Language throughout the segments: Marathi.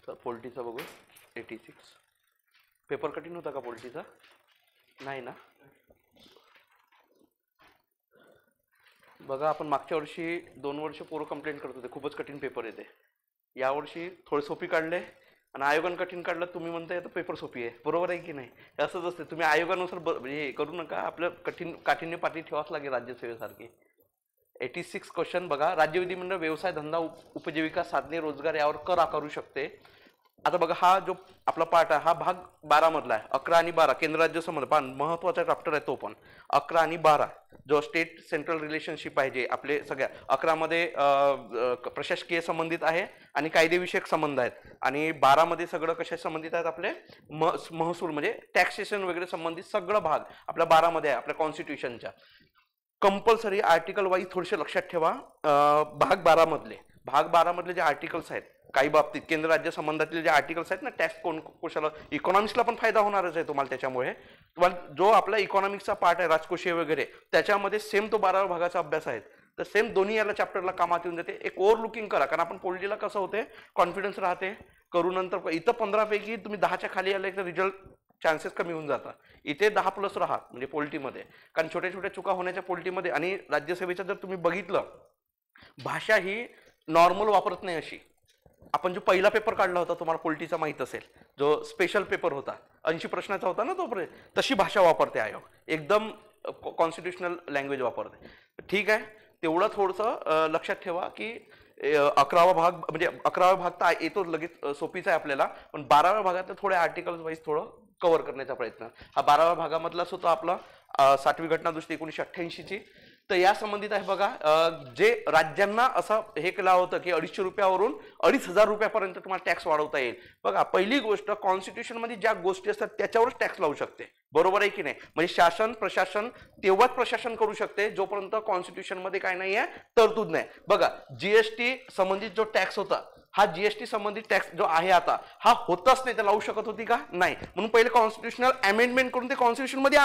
तर पोल्ट्रीचा बघू 86 पेपर कठीण होता का पोल्ट्रीचा? नाही ना. बघा आपण मागच्या वर्षी 2 वर्ष पोरं कंप्लेंट करत होते खूपच कठीण पेपर येते. यावर्षी थोडे सोपी काढले आणि आयोगानं कठीण काढलं. तुम्ही म्हणताय तर पेपर सोपी आहे, बरोबर आहे की नाही? असंच असते. तुम्ही आयोगानुसार म्हणजे हे करू नका. आपलं काठिण्य पातळी ठेवाच लागेल राज्यसेवेसारखी. 86 क्वेश्चन बघा. राज्य विधिमंडळ व्यवसाय धंदा उपजीविका साधने रोजगार यावर कर आकारू शकते. आता बघा हा जो आपला पार्ट आहे हा भाग 12 मधला आहे. 11 आणि 12 केंद्र राज्य संबंध महत्वाचा चॅप्टर आहे तो पण. 11 आणि 12 जो स्टेट सेंट्रल रिलेशनशिप आहे जे आपले सगळ्या 11 मध्ये प्रशासकीय संबंधित आहे आणि कायदेविषयक संबंध आहेत आणि 12 मध्ये सगळं कशा संबंधित आहेत आपले महसूल म्हणजे टॅक्सेशन वगैरे संबंधित सगळं भाग आपल्या 12 मध्ये आहे आपल्या कॉन्स्टिट्यूशनच्या. कंपल्सरी आर्टिकल वाईज थोडेसे लक्षात ठेवा. भाग 12 मधले जे आर्टिकल्स आहेत काही बाबतीत केंद्र राज्य संबंधातील जे आर्टिकल्स आहेत ना टॅक्स कोशाला इकॉनॉमिक्सला पण फायदा होणारच आहे तुम्हाला. त्याच्यामुळे तुम्हाला जो आपला इकॉनॉमिक्सचा पार्ट आहे राजकोषीय वगैरे त्याच्यामध्ये सेम तो 12व्या भागाचा अभ्यास आहे. तर सेम दोन्ही याला चॅप्टरला कामात येऊन जाते. एक ओव्हरलुकिंग करा कारण आपण पोलिटीला कसं होते कॉन्फिडन्स राहते करू नंतर इथं 15 पैकी तुम्ही 10च्या खाली आले तर रिझल्ट चान्सेस कमी होऊन जातात. इथे 10+ राहा म्हणजे पोलिटीमध्ये कारण छोट्या छोट्या चुका होण्याच्या पोलिटीमध्ये. आणि राज्यसभेचं जर तुम्ही बघितलं भाषा ही नॉर्मल वापरत नाही अशी. आपण जो पहिला पेपर काढला होता तुम्हाला पोलिटीचा माहित असेल जो स्पेशल पेपर होता 80 प्रश्नाचा होता ना तोपर्यंत तशी भाषा वापरते आयोग. एकदम कॉन्स्टिट्युशनल लँग्वेज वापरते. ठीक आहे तेवढं थोडंसं लक्षात ठेवा की 11वा भाग म्हणजे 11वा भाग तर येतो लगेच सोपीच आहे आपल्याला पण 12व्या भागात थोडे आर्टिकल्स वाईज थोडं कव्हर करण्याचा प्रयत्न. हा 12व्या भागामधलाच होता आपला 60वी घटना दुरुस्ती 1988ची. तर या संबंधित आहे बघा. जे राज्यांना असं हे केलं होतं की 250 रुपयावरून 2500 रुपयापर्यंत तुम्हाला टॅक्स वाढवता येईल. बघा पहिली गोष्ट कॉन्स्टिट्यूशन मध्ये ज्या गोष्टी असतात त्याच्यावरच टॅक्स लावू शकते, बरोबर आहे की नाही? म्हणजे शासन प्रशासन तेव्हाच प्रशासन करू शकते जोपर्यंत कॉन्स्टिट्यूशन मध्ये काय नाही आहे तरतूद नाही. बघा जीएसटी संबंधित जो टॅक्स होता हा जीएसटी संबंधित टॅक्स जो आहे आता हा होताच नाही तर लावू शकत होती का? नाही. म्हणून पहिले कॉन्स्टिट्युशनल अमेंडमेंट करून ते कॉन्स्टिट्यूशन मध्ये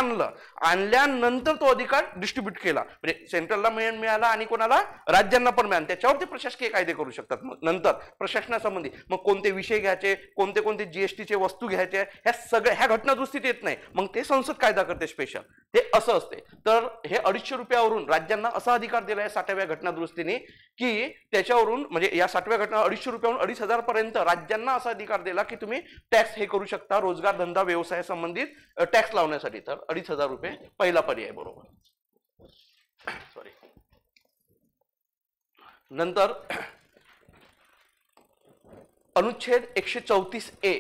आणल्यानंतर तो अधिकार डिस्ट्रीब्यूट केला. म्हणजे सेंट्रलला मिळाला आणि कोणाला राज्यांना पण मिळाला. त्याच्यावर ते प्रशासकीय कायदे करू शकतात. मग नंतर प्रशासनासंबंधी मग कोणते विषय घ्यायचे कोणते कोणते जीएसटीचे वस्तू घ्यायचे ह्या सगळ्या ह्या घटना दुरुस्तीत येत नाही. मग ते संसद कायदा करते स्पेशल. ते असं असते. तर हे 250 रुपयावरून राज्यांना असा अधिकार दिला आहे 60व्या घटना दुरुस्तीने की त्याच्यावरून म्हणजे या 60व्या घटना 250 रुपयावरून 2500 पर्यंत राज्यांना असा अधिकार दिला की तुम्ही टॅक्स हे करू शकता रोजगार धंदा व्यवसाय संबंधित टॅक्स लावण्यासाठी. तर 2500 रुपये पहिला पर्याय बरोबर. सॉरी. नंतर अनुच्छेद 134A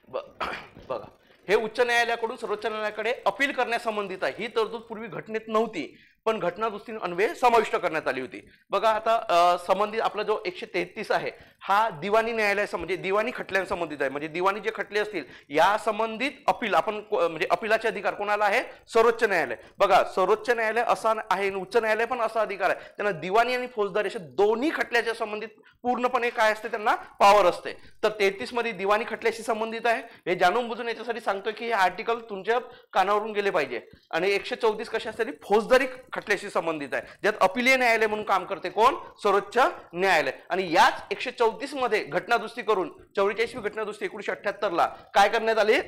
बघा हे उच्च न्यायालयाकडून सर्वोच्च न्यायालयाकडे अपील करण्यासंबंधित आहे. ही तरतूद पूर्वी घटनेत नव्हती पण घटना दुरुस्ती अन्वये समाविष्ट करण्यात आली होती. बघा आता संबंधित आपला जो 133 आहे हा दिवाणी न्यायालय म्हणजे दिवाणी खटल्यांसंबंधित आहे. म्हणजे दिवाणी जे खटले असतील या संबंधित अपील आपण म्हणजे अपिलाचे अधिकार कोणाला आहे? सर्वोच्च न्यायालय. बघा सर्वोच्च न्यायालय असा आहे उच्च न्यायालय पण असा अधिकार आहे. त्यांना दिवाणी आणि फौजदारी अशा दोन्ही खटल्याच्या संबंधित पूर्णपणे काय असते त्यांना पॉवर असते. तर 33 मध्ये दिवाणी खटल्याशी संबंधित आहे. हे जाणून बुजून याच्यासाठी सांगतोय की हे आर्टिकल तुमच्या कानावरून गेले पाहिजे. आणि 134 कशासाठी? फौजदारी खटल्याशी संबंधित आहे ज्यात अपिलीय न्यायालय म्हणून काम करते कोण? सर्वोच्च न्यायालय. आणि याच 134 मध्ये घटना दुरुस्ती करून 44वी घटना दुरुस्ती 1978 ला काय करण्यात आले?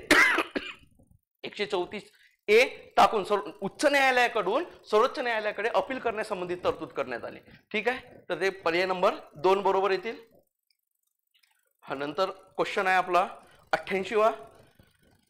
134A टाकून उच्च न्यायालयाकडून सर्वोच्च न्यायालयाकडे अपील करण्यासंबंधित तरतूद करण्यात आली. ठीक आहे. तर ते पर्याय नंबर 2 बरोबर येतील. हा नंतर क्वेश्चन आहे आपला 88वा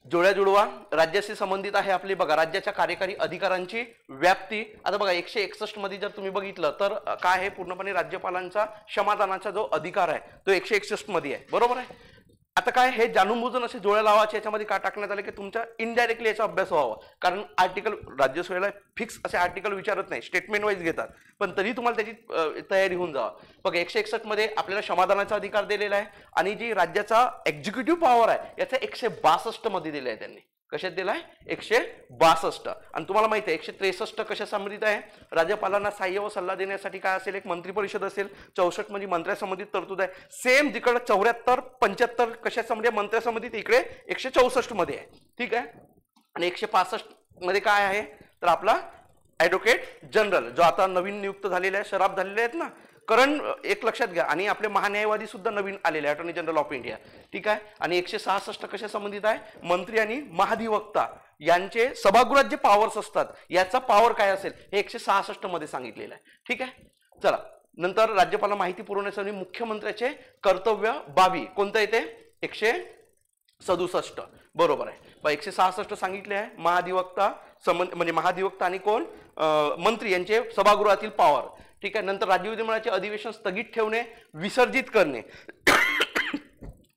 जोड्या जुडवा राज्याशी संबंधित आहे आपली. बघा राज्याच्या कार्यकारी अधिकारांची व्याप्ती. आता बघा 161 मध्ये जर तुम्ही बघितलं तर काय आहे पूर्णपणे राज्यपालांचा क्षमादानाचा जो अधिकार आहे तो 161 मध्ये आहे, बरोबर आहे. आता काय हे जाणून बुजून असे जोड्या लावायचे याच्यामध्ये का टाकण्यात आले की तुमच्या इनडायरेक्टली याचा अभ्यास व्हावा. कारण आर्टिकल राज्यसभेला फिक्स असे आर्टिकल विचारत नाही स्टेटमेंट वाईज घेतात पण तरी तुम्हाला त्याची तयारी होऊन जावा. बघा 161 मध्ये आपल्याला क्षमादानाचा अधिकार दिलेला आहे आणि जी राज्याचा एक्झिक्युटिव्ह पॉवर आहे याचा 162 मध्ये दिला आहे. त्यांनी कशात दिलाय? 162. आणि तुम्हाला माहिती आहे 163 कशा संबंधित आहे? राज्यपालांना सहाय्य व सल्ला देण्यासाठी काय असेल? एक मंत्री परिषद असेल. 64 म्हणजे मंत्र्यासंबंधित तरतूद आहे. सेम जिकडे 74 75 कशा संबंधित मंत्र्यासंबंधित इकडे 164 मध्ये आहे. ठीक आहे. आणि 165 मध्ये काय आहे तर आपला ऍडव्होकेट जनरल जो आता नवीन नियुक्त झालेला आहे शराब झालेले आहेत ना कारण एक लक्षात घ्या, आणि आपले महान्यायवादी सुद्धा नवीन आलेले अटॉर्नी जनरल ऑफ इंडिया, ठीक आहे. आणि 166 कशा संबंधित आहे, मंत्री आणि महाधिवक्ता यांचे सभागृहात जे पॉवर्स असतात याचा पॉवर काय असेल हे 166 मध्ये सांगितलेलं आहे, ठीक आहे. चला, नंतर राज्यपालांना माहिती पुरवण्यासाठी मुख्यमंत्र्याचे कर्तव्य बाबी कोणतं येते, 167 बरोबर आहे. 166 सांगितले आहे. महाधिवक्ता म्हणजे महाधिवक्ता आणि कोण, मंत्री यांचे सभागृहातील पॉवर, ठीक आहे. नंतर राज्य विधिमंडळाचे अधिवेशन स्थगित ठेवणे, विसर्जित करणे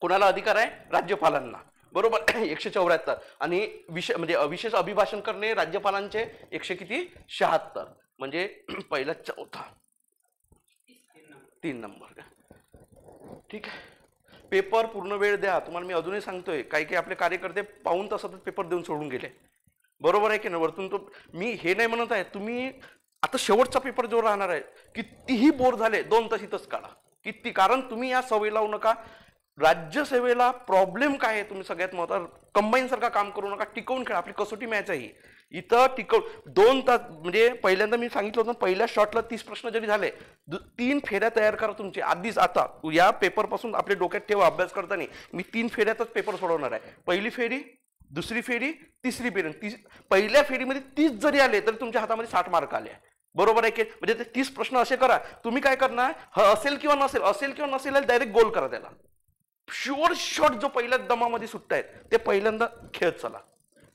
कोणाला अधिकार आहे, राज्यपालांना, बरोबर 174. आणि विशेष अभिभाषण करणे राज्यपालांचे 176 म्हणजे पहिला चौथा 3 नंबर, ठीक आहे. पेपर पूर्ण वेळ द्या. तुम्हाला मी अजूनही सांगतोय, काही आपले कार्यकर्ते पाऊण तासातच पेपर देऊन सोडून गेले, बरोबर आहे की नाही. वरतून तो मी हे नाही म्हणत आहे, तुम्ही आता शेवटचा पेपर जो राहणार आहे कितीही बोर झाले 2 तास इथंच काढा किती, कारण तुम्ही या सवय लावू नका. राज्यसेवेला प्रॉब्लेम काय आहे, तुम्ही सगळ्यात महत्त्वाचं कंबाईन सारखं काम करू नका, टिकवून खेळा. आपली कसोटी मॅच आहे इथं, टिकवून 2 तास. म्हणजे पहिल्यांदा मी सांगितलं होतं, पहिल्या शॉटला 30 प्रश्न जरी झाले 3 फेऱ्या तयार करा तुमचे आधीच. आता या पेपर पासून आपल्या डोक्यात ठेवा, अभ्यास करताना मी 3 फेऱ्यातच पेपर सोडवणार आहे. पहिली फेरी, दुसरी फेरी, तिसरी फेरी. पहिल्या फेरीमध्ये 30 जरी आले तरी तुमच्या हातामध्ये 60 मार्क आले, बरोबर आहे की. म्हणजे ते 30 प्रश्न असे करा, तुम्ही काय करणार, असेल किंवा नसेल, असेल किंवा नसेल डायरेक्ट गोल करा त्याला. शुअर शॉट जो पहिल्या दमामध्ये सुटतायत ते पहिल्यांदा खेळत चला.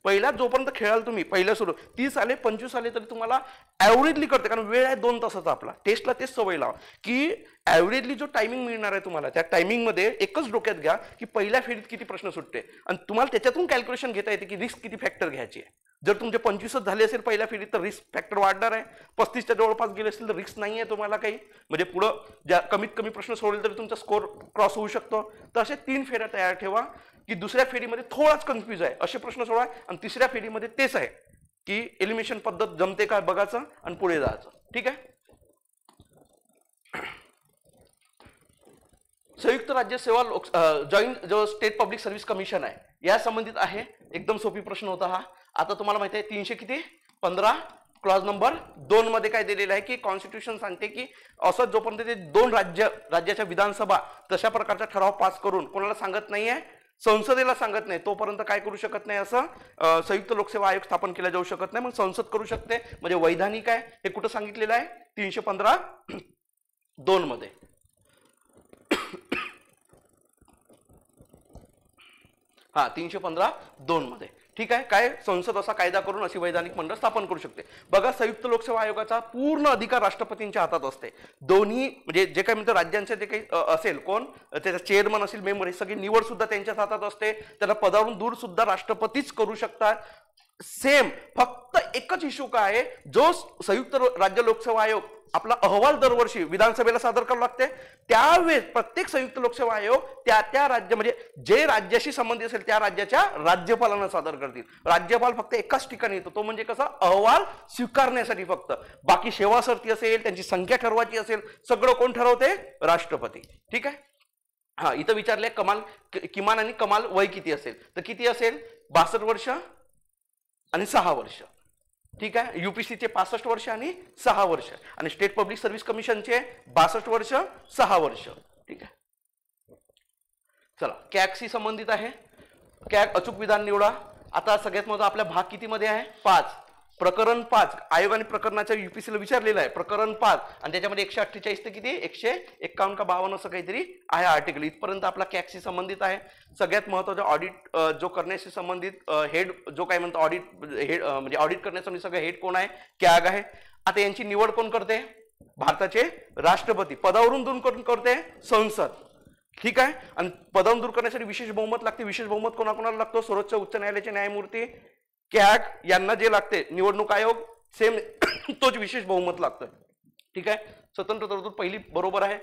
पहिल्या जोपर्यंत खेळाल तुम्ही, पहिल्या सुरू 30 आले 25 आले तरी तुम्हाला ॲव्हरेजली करते, कारण वेळ आहे 2 तासाचा आपला. टेस्टला तेच सवय लावा की ॲव्हरेजली जो टायमिंग मिळणार आहे तुम्हाला, त्या टायमिंगमध्ये एकच डोक्यात घ्या की पहिल्या फेरीत किती प्रश्न सुटते, आणि तुम्हाला त्याच्यातून कॅल्क्युलेशन घेता येते की रिस्क किती फॅक्टर घ्यायची आहे. जर तुमचे 25च झाले असेल पहिल्या फेरीत तर रिस्क फॅक्टर वाढणार आहे. 35च्या जवळपास गेले असेल तर रिस्क नाही आहे तुम्हाला काही, म्हणजे पुढं ज्या कमीत कमी प्रश्न सोडले तरी तुमचा स्कोर क्रॉस होऊ शकतो. तर असे 3 फेऱ्या तयार ठेवा की दुसऱ्या फेरीमध्ये थोडाच कन्फ्यूज आहे असे प्रश्न सोडवा, आणि तिसऱ्या फेरीमध्ये तेच आहे की एलिमिनेशन पद्धत जमते का बघायचं आणि पुढे जायचं, ठीक आहे. संयुक्त राज्य सेवा जॉईंट जो स्टेट पब्लिक सर्व्हिस कमिशन आहे या संबंधित आहे. एकदम सोपी प्रश्न होता हा. आता तुम्हाला माहिती आहे 315 क्लॉज नंबर 2 मध्ये काय दिलेलं आहे की कॉन्स्टिट्यूशन सांगते की असं जोपर्यंत ते 2 राज्याच्या विधानसभा तशा प्रकारचा ठराव पास करून कोणाला सांगत नाहीये, संसदेला सांगत नाही, तोपर्यंत काय करू शकत नाही, असं संयुक्त लोकसेवा आयोग स्थापन केला जाऊ शकत नाही. मग संसद करू शकते, म्हणजे वैधानिक आहे. हे कुठं सांगितलेलं आहे, 315(2) मध्ये. हा 315(2) मध्ये, ठीक आहे. काय, संसद असा कायदा करून अशी वैधानिक मंडळ स्थापन करू शकते. बघा, संयुक्त लोकसेवा आयोगाचा पूर्ण अधिकार राष्ट्रपतींच्या हातात असते. दोन्ही म्हणजे जे काही म्हणतो राज्यांचे जे काही असेल, कोण त्याचा चेअरमन असेल, मेंबर, हे सगळी निवड सुद्धा त्यांच्याच हातात असते. त्याला पदावरून दूर सुद्धा राष्ट्रपतीच करू शकतात. सेम, फक्त एकच इश्यू काय आहे, जो संयुक्त राज्य लोकसेवा आयोग आपला अहवाल दरवर्षी विधानसभेला सादर करावा लागते, त्यावेळेस प्रत्येक संयुक्त लोकसेवा आयोग त्या राज्य म्हणजे जे राज्याशी संबंधित असेल त्या राज्याच्या राज्यपालांना सादर करतील. राज्यपाल फक्त एकाच ठिकाणी येतो, तो म्हणजे कसा, अहवाल स्वीकारण्यासाठी फक्त. बाकी सेवा सरती असेल, त्यांची संख्या ठरवायची असेल, सगळं कोण ठरवते, राष्ट्रपती, ठीक आहे. हा, इथं विचारले किमान आणि कमाल वय किती असेल, तर किती असेल, 62 वर्ष आणि 6 वर्ष, ठीक आहे. युपीसीचे 65 वर्ष आणि 6 वर्ष, आणि स्टेट पब्लिक सर्व्हिस कमिशनचे 62 वर्ष 6 वर्ष, ठीक आहे. चला, कॅगशी संबंधित आहे. कॅग अचूक विधान निवडा. आता सगळ्यात महत्त्वाचा आपल्या भाग किती मध्ये आहे, 5. प्रकरण 5 आयोगाने प्रकरणाच्या युपीसीला विचारलेलं आहे, प्रकरण 5, आणि त्याच्यामध्ये 148 ते किती 151 का 52 असं काहीतरी आहे आर्टिकल. इथपर्यंत आपला कॅगशी संबंधित आहे. सगळ्यात महत्त्वाचा ऑडिट जो करण्याशी संबंधित हेड जो काय म्हणतो ऑडिट हेड, म्हणजे ऑडिट करण्यासाठी सगळं हेड कोण आहे, कॅग आहे. आता यांची निवड कोण करते, भारताचे राष्ट्रपती. पदावरून दूर कोण करते, संसद, ठीक आहे. आणि पदावरून दूर करण्यासाठी विशेष बहुमत लागते. विशेष बहुमत कोणाकोणाला लागतो, सर्वोच्च उच्च न्यायालयाचे न्यायमूर्ती, कॅग यांना जे लागते, निवडणूक आयोग सेम तोच विशेष बहुमत लागतं, ठीक आहे. स्वतंत्र तरतूद पहिली बरोबर आहे.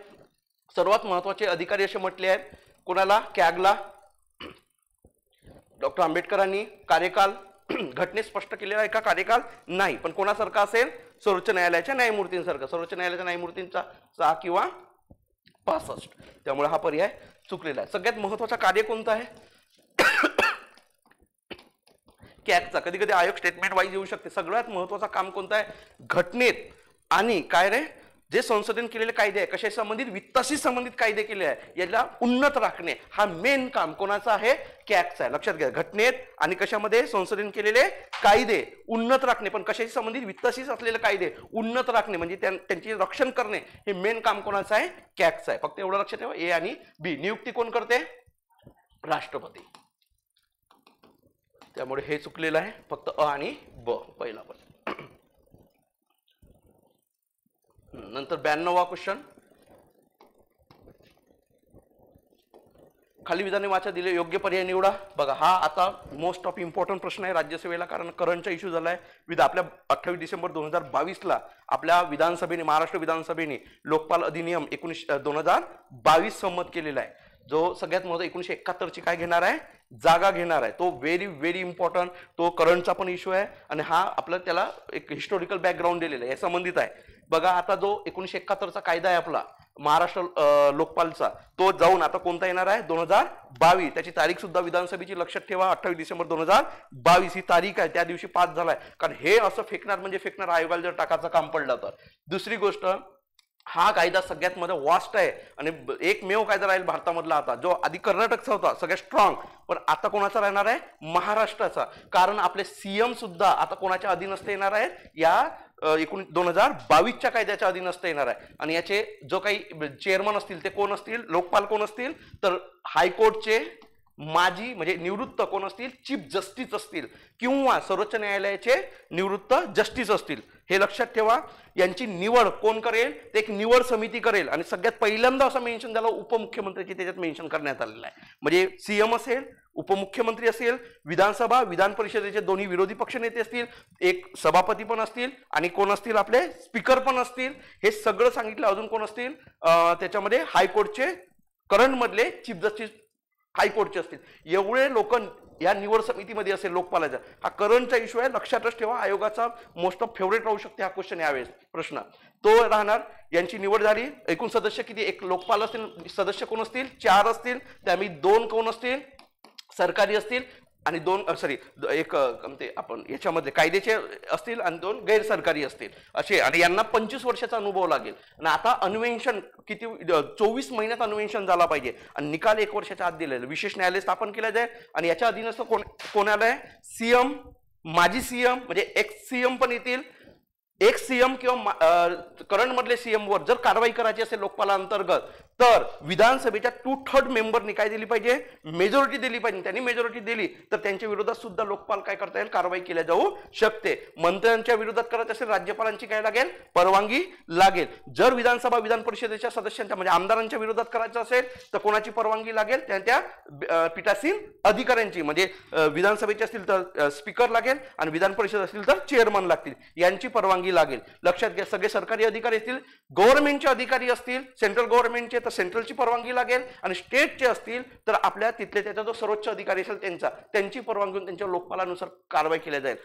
सर्वात महत्वाचे अधिकारी असे म्हटले आहेत कोणाला, कॅगला. डॉक्टर आंबेडकरांनी कार्यकाल घटनेत स्पष्ट केलेला आहे का, कार्यकाल नाही, पण कोणासारखा असेल, सर्वोच्च न्यायालयाच्या न्यायमूर्तींसारखं. सर्वोच्च न्यायालयाच्या न्यायमूर्तींचा 6 किंवा 65, त्यामुळे हा पर्याय चुकलेला आहे. सगळ्यात महत्वाचा कार्य कोणतं आहे, कॅगचा. कधी कधी आयोग स्टेटमेंट वाईज येऊ शकते. सगळ्यात महत्वाचं काम कोणतं आहे, घटनेत आणि काय रे जे संशोधन केलेले कायदे आहे कशाशी संबंधित, वित्ताशी संबंधित कायदे केले आहे, याला उन्नत राखणे हा मेन काम कोणाचा आहे, कॅगचा आहे. लक्षात घ्या, घटनेत आणि कशामध्ये संशोधन केलेले कायदे उन्नत राखणे, पण कशाशी संबंधित, वित्ताशी असलेले कायदे उन्नत राखणे म्हणजे त्यांचे रक्षण करणे हे मेन काम कोणाचं आहे, कॅगचं आहे. फक्त एवढं लक्षात ठेवा, ए आणि बी. नियुक्ती कोण करते, राष्ट्रपती. त्यामुळे हे चुकलेलं आहे, फक्त अ आणि ब पहिला पण. नंतर 92वा क्वेश्चन, खाली विधाने वाचा, दिले योग्य पर्याय निवडा. बघा, हा आता मोस्ट ऑफ इम्पॉर्टंट प्रश्न आहे राज्यसभेला, कारण करंटचा इश्यू झालाय. आपल्या 28 डिसेंबर 2022ला आपल्या विधानसभेने, महाराष्ट्र विधानसभेने लोकपाल अधिनियम 2022 संमत केलेला आहे, जो सगळ्यात महत्त्वाचा 1971ची काय घेणार आहे, जागा घेणार आहे. तो व्हेरी इम्पॉर्टंट, तो करंटचा पण इश्यू आहे आणि हा आपला त्याला एक हिस्टोरिकल बॅकग्राऊंड दिलेला आहे, संबंधित आहे. बघा, आता जो 1971चा कायदा आहे आपला महाराष्ट्र लोकपालचा, तो जाऊन आता कोणता येणार आहे, 2022. त्याची तारीख सुद्धा विधानसभेची लक्षात ठेवा, 28 डिसेंबर 2022 ही तारीख आहे. त्या दिवशी पास झालाय, कारण हे असं फेकणार म्हणजे फेकणार, आयोगाला जर टाकाचं काम पडलं तर. दुसरी गोष्ट, हा कायदा सगळ्यात मध्ये वास्ट आहे आणि एकमेव कायदा राहील भारतामधला आता, जो आधी कर्नाटकचा होता सगळ्यात स्ट्रॉंग, पण आता कोणाचा राहणार आहे, महाराष्ट्राचा. कारण आपले सीएम सुद्धा आता कोणाच्या अधीनस्थ येणार आहेत, या 2022च्या कायद्याच्या अधीनस्थ येणार आहे. आणि याचे जो काही चेअरमन असतील ते कोण असतील, लोकपाल कोण असतील, तर हायकोर्टचे माजी म्हणजे निवृत्त कोण असतील, चीफ जस्टिस असतील किंवा सर्वोच्च न्यायालयाचे निवृत्त जस्टिस असतील. हे लक्षात ठेवा. यांची निवड कोण करेल, ते एक निवड समिती करेल. आणि सगळ्यात पहिल्यांदा असं मेन्शन झालं उपमुख्यमंत्र्याची त्याच्यात मेन्शन करण्यात आलेलं आहे. म्हणजे सीएम असेल, उपमुख्यमंत्री असेल, विधानसभा विधान परिषदेचे दोन्ही विरोधी पक्ष नेते असतील, एक सभापती पण असतील आणि कोण असतील, आपले स्पीकर पण असतील. हे सगळं सांगितलं. अजून कोण असतील त्याच्यामध्ये, हायकोर्टचे करंट मधले चीफ जस्टिस हायकोर्टचे असतील. एवढे लोक या निवड समितीमध्ये असेल लोकपालाचा. हा करंटचा इश्यू आहे, लक्षातच ठेवा. आयोगाचा मोस्ट ऑफ फेवरेट राहू शकते हा क्वेश्चन, यावेळेस प्रश्न तो राहणार. यांची निवड झाली. एकूण सदस्य किती, एक लोकपाल असतील, सदस्य कोण असतील, 4 असतील. त्यामध्ये 2 कोण असतील, सरकारी असतील आणि 2 एक आपण याच्यामध्ये कायद्याचे असतील आणि 2 गैरसरकारी असतील असे. आणि यांना 25 वर्षाचा अनुभव लागेल. आणि आता अन्वेषण किती, 24 महिन्यात अन्वेषण झाला पाहिजे आणि निकाल 1 वर्षाच्या आत दिलेला. विशेष न्यायालय स्थापन केलं जाईल आणि याच्या अधीनस्थ कोणाला आहे, सीएम, माजी सीएम म्हणजे एक्स सीएम पण येतील. एक्स सीएम किंवा करंट मधले सीएम वर जर कारवाई करायची असेल लोकपाला अंतर्गत, तर विधानसभेच्या 2/3 मेंबरनी काय दिली पाहिजे, मेजॉरिटी दिली पाहिजे. त्यांनी मेजॉरिटी दिली तर त्यांच्या विरोधात सुद्धा लोकपाल काय करता येईल, कारवाई केल्या जाऊ शकते. मंत्र्यांच्या विरोधात करायचं असेल, राज्यपालांची काय लागेल, परवानगी लागेल. जर विधानसभा विधान परिषदेच्या सदस्यांच्या म्हणजे आमदारांच्या विरोधात करायचं असेल तर कोणाची परवानगी लागेल, त्या पीठासीन अधिकाऱ्यांची. म्हणजे विधानसभेचे असतील तर स्पीकर लागेल आणि विधान परिषद असतील तर चेअरमन लागतील, यांची परवानगी लागेल. लक्षात घ्या. सगळे सरकारी अधिकारी असतील, गव्हर्नमेंटचे अधिकारी असतील, सेंट्रल गव्हर्नमेंटचे तर सेंट्रलची परवानगी लागेल आणि स्टेटचे असतील तर आपल्या तिथले त्याचा जो सर्वोच्च अधिकारी असेल त्यांची परवानगी घेऊन त्यांच्या लोकपालानुसार कारवाई केली जाईल.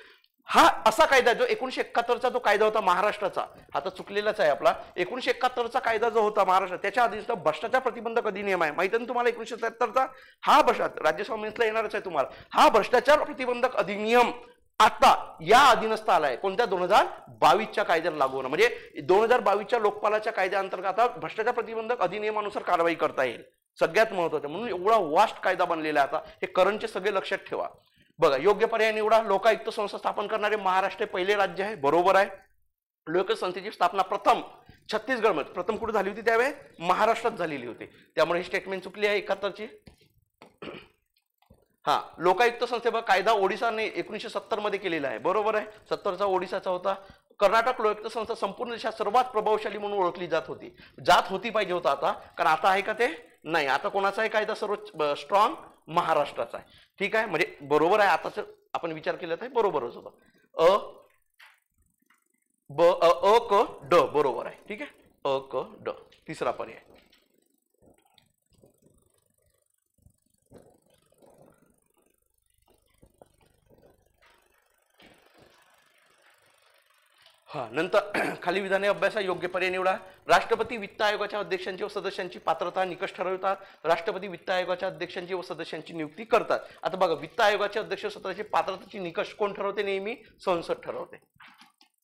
हा असा कायदा जो 1971चा जो कायदा होता महाराष्ट्राचा, हा तर चुकलेलाच आहे आपला. 1971चा कायदा जो होता महाराष्ट्र, त्याच्या आधी भ्रष्टाचार प्रतिबंधक अधिनियम आहे, माहिती आहे तुम्हाला. 1977चा हा राज्यसभा मेन्सला येणारच आहे तुम्हाला. हा भ्रष्टाचार प्रतिबंधक अधिनियम आता या अधीनस्थ आलाय, कोणत्या 2022च्या कायद्याला लागू होणं. म्हणजे 2022च्या लोकपालाच्या कायद्याअंतर्गत आता भ्रष्टाचार प्रतिबंधक अधिनियमानुसार कारवाई करता येईल. सगळ्यात महत्वाचं म्हणून एवढा वास्ट कायदा बनलेला आहे आता. हे करंटचे सगळे लक्षात ठेवा. बघा, योग्य पर्याय निवडा. लोकायुक्त संस्था स्थापन करणारे महाराष्ट्र पहिले राज्य आहे, बरोबर आहे. लोकायुक्त संस्थेची स्थापना प्रथम छत्तीसगडमध्ये, प्रथम कुठे झाली होती, त्यावेळेस महाराष्ट्रात झालेली होती. त्यामुळे ही स्टेटमेंट चुकली आहे 71ची. हा, लोकायुक्त संस्थेचा कायदा ओडिसाने 1970 मध्ये केलेला आहे, बरोबर आहे. 70चा ओडिसाचा होता. कर्नाटक लोकायुक्त संस्था संपूर्ण देशात सर्वात प्रभावशाली म्हणून ओळखली जात होती पाहिजे होता आता, कारण आता आहे का ते नाही. आता कोणाचा आहे कायदा सर्व स्ट्रॉंग, महाराष्ट्राचा आहे. ठीक आहे, म्हणजे बरोबर आहे. आताच आपण विचार केला तर बरोबरच होता. अ क ड बरोबर आहे. ठीक आहे, अ क ड तिसरा पर्याय. हा, नंतर खाली विधाने अभ्यासा. योग्य पर्याय निवडा. राष्ट्रपती वित्त आयोगाच्या अध्यक्षांची व सदस्यांची पात्रता निकष ठरवतात. राष्ट्रपती वित्त आयोगाच्या अध्यक्षांची व सदस्यांची नियुक्ती करतात. आता बघा, वित्त आयोगाचे अध्यक्ष सदस्याची पात्रतेची निकष कोण ठरवते, नेहमी संसद ठरवते.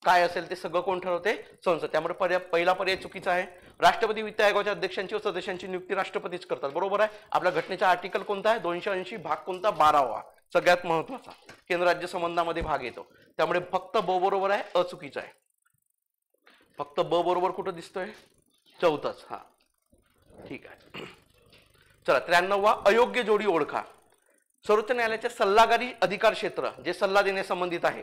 काय असेल ते सगळं कोण ठरवते? संसद. त्यामुळे पहिला पर्याय चुकीचा आहे. राष्ट्रपती वित्त आयोगाच्या अध्यक्षांची व सदस्यांची नियुक्ती राष्ट्रपतीच करतात. बरोबर आहे. आपल्या घटनेचा आर्टिकल कोणता आहे? 280 भाग कोणता? 12वा. सगळ्यात महत्वाचा केंद्र राज्य संबंधामध्ये भाग येतो. त्यामुळे फक्त ब बरोबर आहे, अ चुकीचा आहे. फक्त ब बरोबर कुठं दिसतोय? चौथाच. हा ठीक आहे. चला 93वा अयोग्य जोडी ओळखा. सर्वोच्च न्यायालयाचे सल्लागारी अधिकार क्षेत्र जे सल्ला देण्यासंबंधित आहे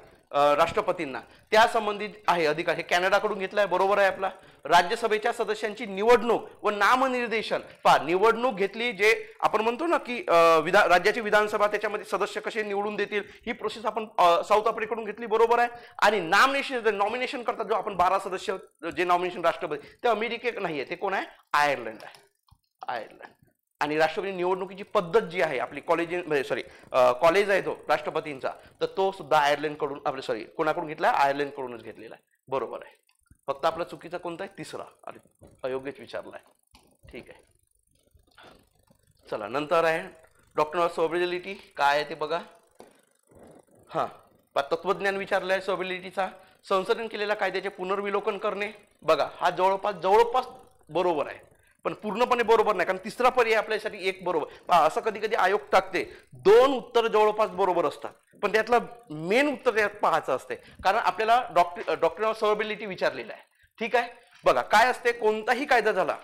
राष्ट्रपतींना, त्या संबंधित आहे अधिकार. हे कॅनडाकडून घेतलाय. बरोबर आहे आपला. राज्यसभेच्या सदस्यांची निवडणूक व नामनिर्देशन. पहा, निवडणूक घेतली, जे आपण म्हणतो ना की राज्याची विधानसभा त्याच्यामध्ये सदस्य कसे निवडून देतील, ही प्रोसेस आपण साऊथ आफ्रिकेकडून घेतली. बरोबर आहे. आणि नॉमिनेशन करतात जो आपण 12 सदस्य जे नॉमिनेशन राष्ट्रपती, ते अमेरिके नाहीये, ते कोण आहे? आयर्लंड आहे. आयर्लंड. आणि राष्ट्रपती निवडणुकीची पद्धत जी आहे आपली कॉलेज आहे तो राष्ट्रपतींचा, तर तो सुद्धा आयर्लंड कडून कोणाकडून घेतला? आयर्लंड कडूनच घेतलेला आहे. बरोबर आहे. फक्त आपला चुकीचा कोणता आहे? तिसरा. अरे अयोग्यच विचारलाय. ठीक आहे. चला नंतर आहे डॉक्टर ऑफ सॉबिलिटी. काय आहे ते बघा. हा तत्वज्ञान विचारलंय सॉबिलिटीचा. संशोधन केलेल्या कायद्याचे पुनर्विलोकन करणे. बघा हा जवळपास बरोबर आहे, पण पूर्णपणे बरोबर नाही, कारण तिसरा पर्याय आपल्यासाठी एक बरोबर. असं कधी कधी आयोग टाकते 2 उत्तर जवळपास बरोबर असतात, पण त्यातलं मेन उत्तर त्यात पाहायचं असते, कारण आपल्याला डॉक्टर ऑफ सर्व्हिलिटी विचारलेला आहे. ठीक आहे. बघा काय असते, कोणताही कायदा झाला,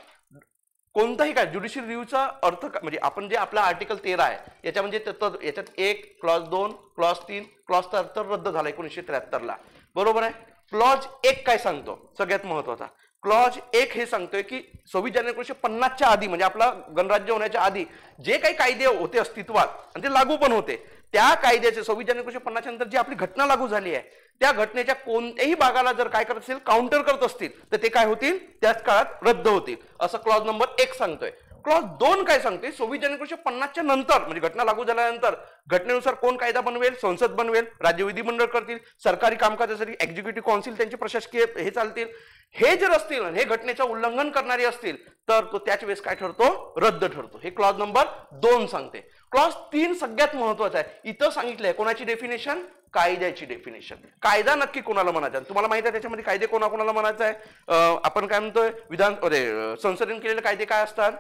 कोणताही काय ज्युडिशियल रिव्ह्यूचा अर्थ म्हणजे आपण जे आपला आर्टिकल 13 आहे याच्यात 1 क्लॉज 2 क्लॉज 3 क्लॉज चा अर्थ रद्द झाला 1973 ला. बरोबर आहे. क्लॉज 1 काय सांगतो? सगळ्यात महत्वाचा क्लॉज 1 हे सांगतोय की 26 जानेवारी 1950च्या आधी, म्हणजे आपला गणराज्य होण्याच्या आधी जे काही कायदे होते अस्तित्वात आणि ते लागू पण होते, त्या कायद्याचे 26 जानेवारी 1950 नंतर जी आपली घटना लागू झाली आहे, त्या घटनेच्या कोणत्याही भागाला जर काय करत असेल, काउंटर करत असतील, तर ते काय होतील? त्याच काळात रद्द होतील, असं क्लॉज नंबर 1 सांगतोय. क्लॉज 2 काय सांगते? 26 जानेवारी 1950च्या नंतर, म्हणजे घटना लागू झाल्यानंतर घटनेनुसार कोण कायदा बनवेल? संसद बनवेल, राज्य विधिमंडळ करतील, सरकारी कामकाजासाठी एक्झिक्युटिव्ह काउन्सिल त्यांचे प्रशासकीय हे चालतील. हे जर असतील, हे घटनेचं उल्लंघन करणारे असतील, तर तो त्याच वेळेस काय ठरतो? रद्द ठरतो. हे क्लॉज नंबर 2 सांगते. क्लॉज 3 सगळ्यात महत्वाचा आहे. इथं सांगितलंय कोणाची डेफिनेशन? कायद्याची डेफिनेशन. कायदा नक्की कोणाला म्हणायचा? तुम्हाला माहिती आहे त्याच्यामध्ये कायदे कोणाकोणाला म्हणायचं आहे? आपण काय म्हणतोय, संसदेने केलेले कायदे काय असतात,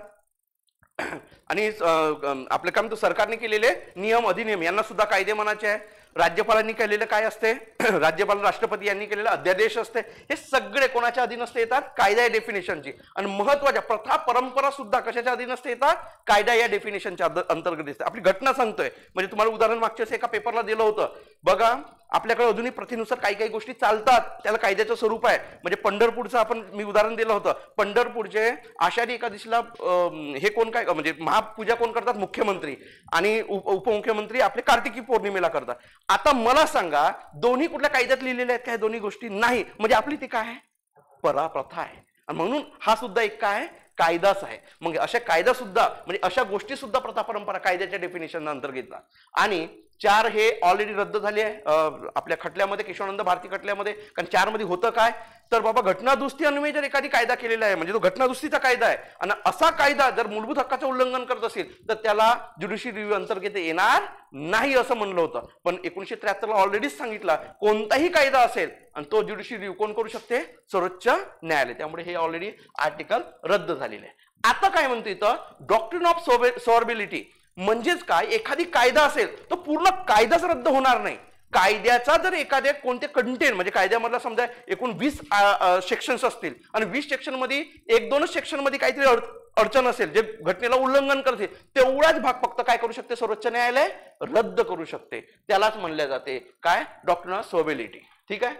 आणि आपलं काय म्हणतो सरकारने केलेले नियम अधिनियम यांना सुद्धा कायदे म्हणायचे आहे. राज्यपालांनी केलेले काय असते? राज्यपाल राष्ट्रपती यांनी केलेलं अध्यादेश असते. हे सगळे कोणाच्या अधीनस्थ येतात? कायदा या डेफिनेशनची. आणि महत्वाच्या प्रथा परंपरा सुद्धा कशाच्या अधीनस्थ येतात? कायदा या डेफिनेशनच्या अंतर्गत येतात. आपली घटना सांगतोय, म्हणजे तुम्हाला उदाहरण मागच्या एका पेपरला दिलं होतं बघा. आपल्याकडे अजूनही प्रथेनुसार काही काही गोष्टी चालतात, त्याला कायद्याचं स्वरूप आहे. म्हणजे पंढरपूरचं मी उदाहरण दिलं होतं. पंढरपूरचे आषाढी एकादशीला हे कोण काय म्हणजे महापूजा कोण करतात? मुख्यमंत्री, आणि उपमुख्यमंत्री आपले कार्तिकी पौर्णिमेला करतात. आता मला सांगा, दोन्ही कुठल्या कायद्यात लिहिलेल्या आहेत काय? दोन्ही गोष्टी नाही. म्हणजे आपली ती काय आहे? प्रथा आहे. आणि म्हणून हा सुद्धा एक काय आहे? कायदाच आहे. मग अशा कायदा सुद्धा म्हणजे अशा गोष्टी सुद्धा प्रथा परंपरा कायद्याच्या डेफिनेशन अंतर्गत घेतला. आणि 4 हे ऑलरेडी रद्द झाले आहे आपल्या खटल्यामध्ये, केशवानंद भारती खटल्यामध्ये. कारण 4 मध्ये होतं काय, तर बाबा घटनादुरुस्ती अन्वये जर एखादी कायदा केलेला आहे, म्हणजे तो घटनादुरुस्तीचा कायदा आहे, आणि असा कायदा जर मूलभूत हक्काचं उल्लंघन करत असेल, तर त्याला ज्युडिशियल रिव्ह्यू अंतर्गत येणार नाही असं म्हणलं होतं. पण 1973 ला ऑलरेडीच सांगितलं, कोणताही कायदा असेल आणि तो ज्युडिशियल रिव्ह्यू कोण करू शकते? सर्वोच्च न्यायालय. त्यामुळे हे ऑलरेडी आर्टिकल रद्द झालेले आहे. आता काय म्हणतो इथं? डॉक्ट्रिन ऑफ सॉर्बिलिटी म्हणजेच काय? एखादी कायदा असेल तर पूर्ण कायदाच रद्द होणार नाही. कायद्याचा जर एखाद्या कोणते कंटेंट, म्हणजे कायद्यामधला समजा एकूण 20 सेक्शन्स असतील आणि 20 सेक्शन मध्ये 1-2च सेक्शन मध्ये काहीतरी अडचण असेल, जे घटनेला उल्लंघन करते, तेवढाच भाग फक्त काय करू शकते? सर्वोच्च न्यायालय रद्द करू शकते. त्यालाच म्हणले जाते काय? डॉक्ट्रिन ऑफ सॉर्बिलिटी. ठीक आहे.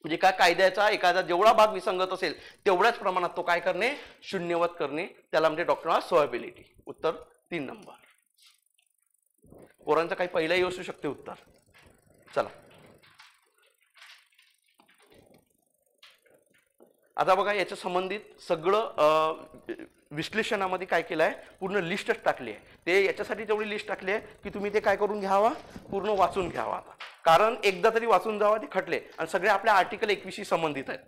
म्हणजे काय? कायद्याचा एखादा जेवढा भाग विसंगत असेल तेवढ्याच प्रमाणात तो काय करणे? शून्यवत करणे. त्याला म्हणजे डॉक्ट्रिन ऑफ सॉर्बिलिटी. उत्तर 3 नंबर. पोरांचं काही पहिलाही असू शकते उत्तर. चला आता बघा, याच्या संबंधित सगळं विश्लेषणामध्ये काय केलं आहे? पूर्ण लिस्टच टाकली आहे. ते याच्यासाठी तेवढी लिस्ट टाकली आहे की तुम्ही ते काय करून घ्यावा? पूर्ण वाचून घ्यावा. कारण एकदा तरी वाचून जावा ते खटले, आणि सगळे आपल्या आर्टिकल 21 संबंधित आहेत.